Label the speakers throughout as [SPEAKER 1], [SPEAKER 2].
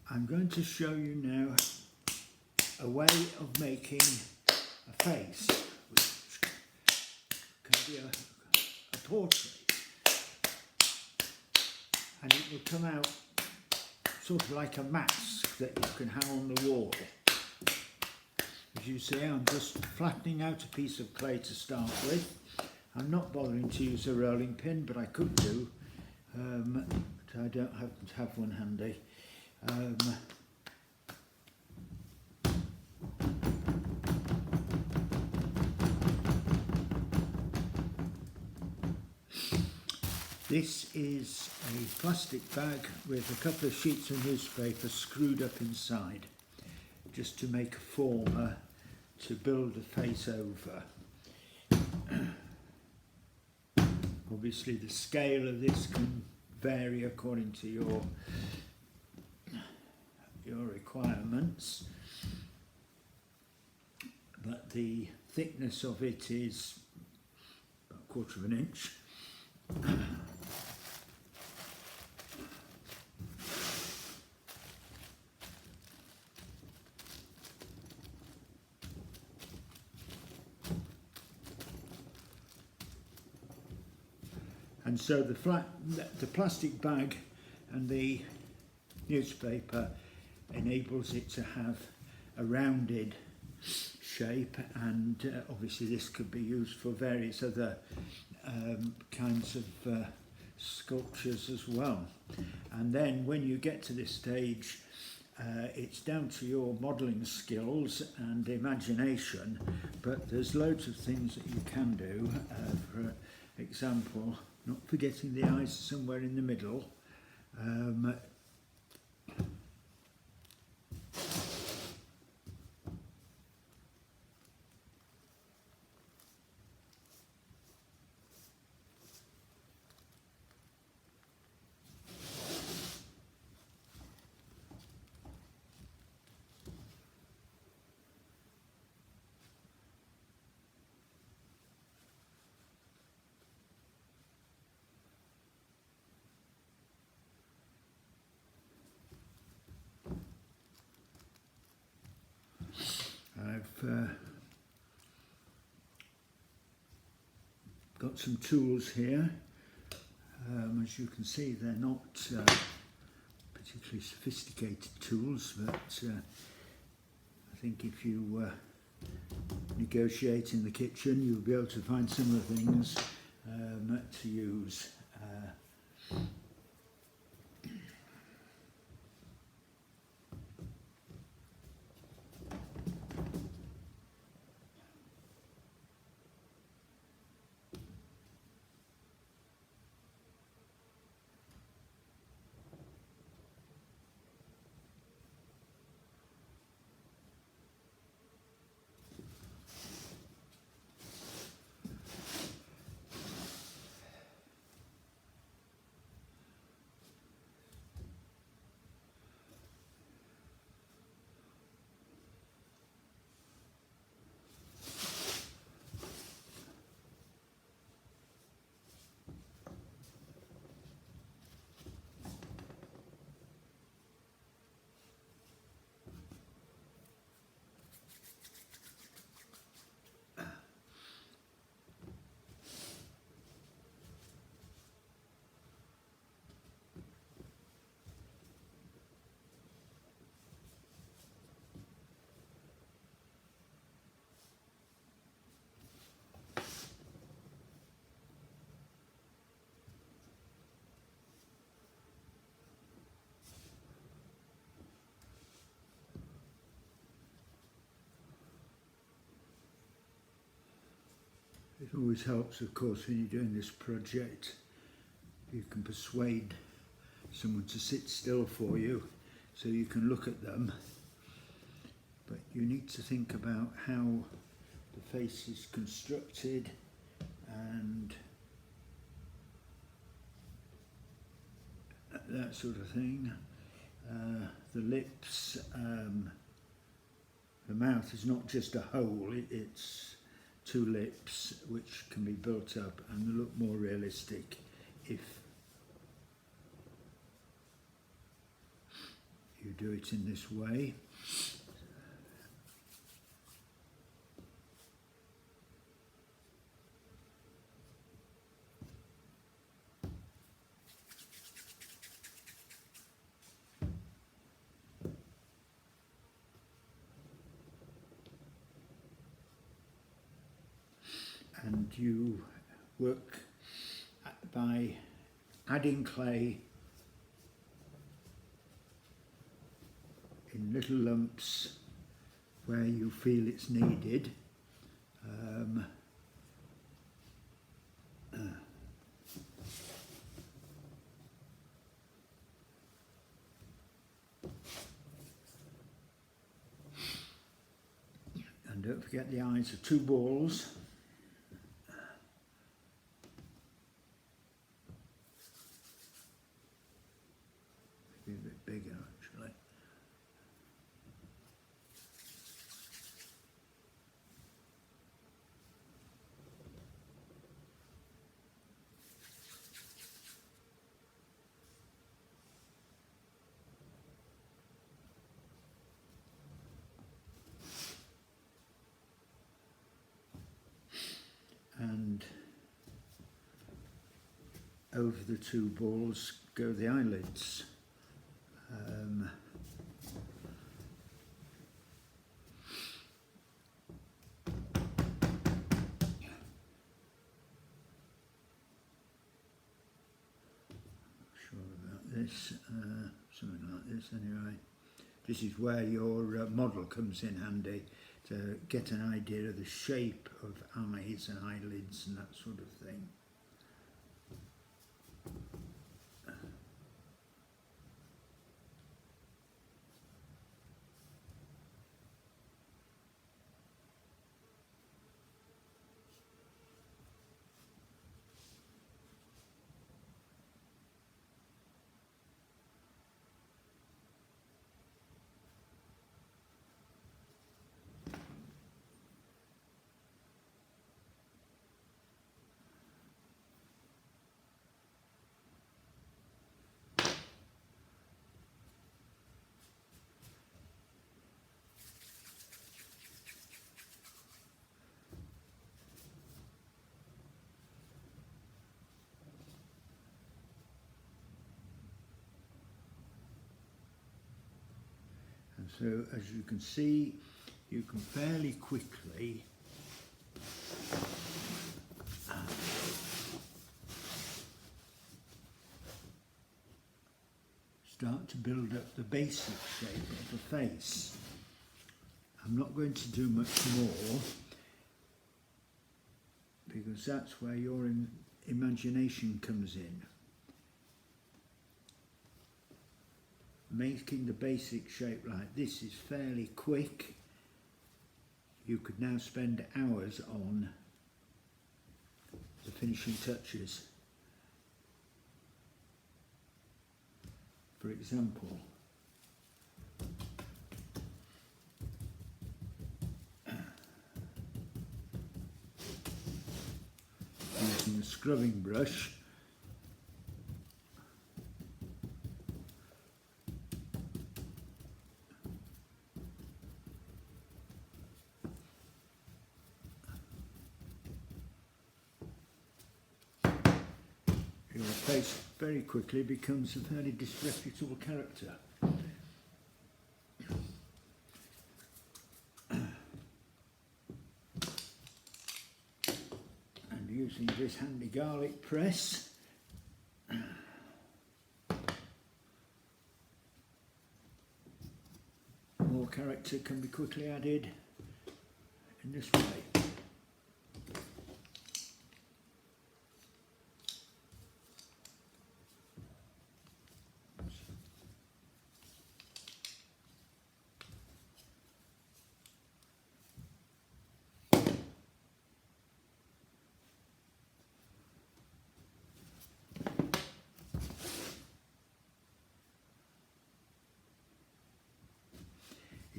[SPEAKER 1] I'm going to show you now a way of making a face, which can be a portrait, and it will come out sort of like a mask that you can hang on the wall. As you see, I'm just flattening out a piece of clay to start with. I'm not bothering to use a rolling pin, but I could do, but I don't happen to have one handy. This is a plastic bag with a couple of sheets of newspaper screwed up inside, just to make a former to build a face over. Obviously the scale of this can vary according to your requirements, but the thickness of it is about 1/4 inch. And so the plastic bag and the newspaper enables it to have a rounded shape, and obviously this could be used for various other kinds of sculptures as well. And then when you get to this stage, it's down to your modelling skills and imagination, but there's loads of things that you can do. For example, not forgetting the eyes somewhere in the middle. I've got some tools here. As you can see, they're not particularly sophisticated tools, but I think if you negotiate in the kitchen, you'll be able to find similar things to use. It always helps, of course, when you're doing this project, you can persuade someone to sit still for you so you can look at them. But you need to think about how the face is constructed and that sort of thing. The lips, the mouth is not just a hole, it's two lips which can be built up and look more realistic if you do it in this way. And you work by adding clay in little lumps where you feel it's needed. And don't forget the eyes are 2 balls. Maybe a bit bigger actually. And over the 2 balls go the eyelids. Sure about this, something like this anyway. This is where your model comes in handy to get an idea of the shape of eyes and eyelids and that sort of thing. And so, as you can see, you can fairly quickly start to build up the basic shape of the face. I'm not going to do much more because that's where your imagination comes in. Making the basic shape like this is fairly quick. You could now spend hours on the finishing touches. For example, using a scrubbing brush, your face very quickly becomes a fairly disreputable character. And using this handy garlic press, more character can be quickly added in this way.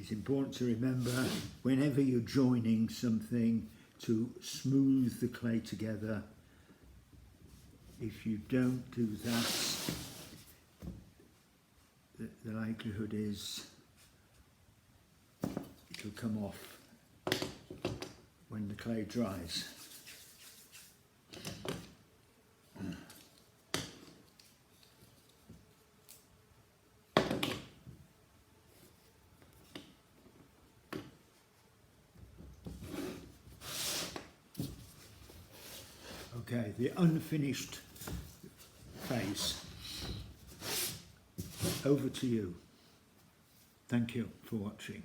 [SPEAKER 1] It's important to remember whenever you're joining something to smooth the clay together. If you don't do that, the likelihood is it'll come off when the clay dries. Okay, the unfinished face. Over to you. Thank you for watching.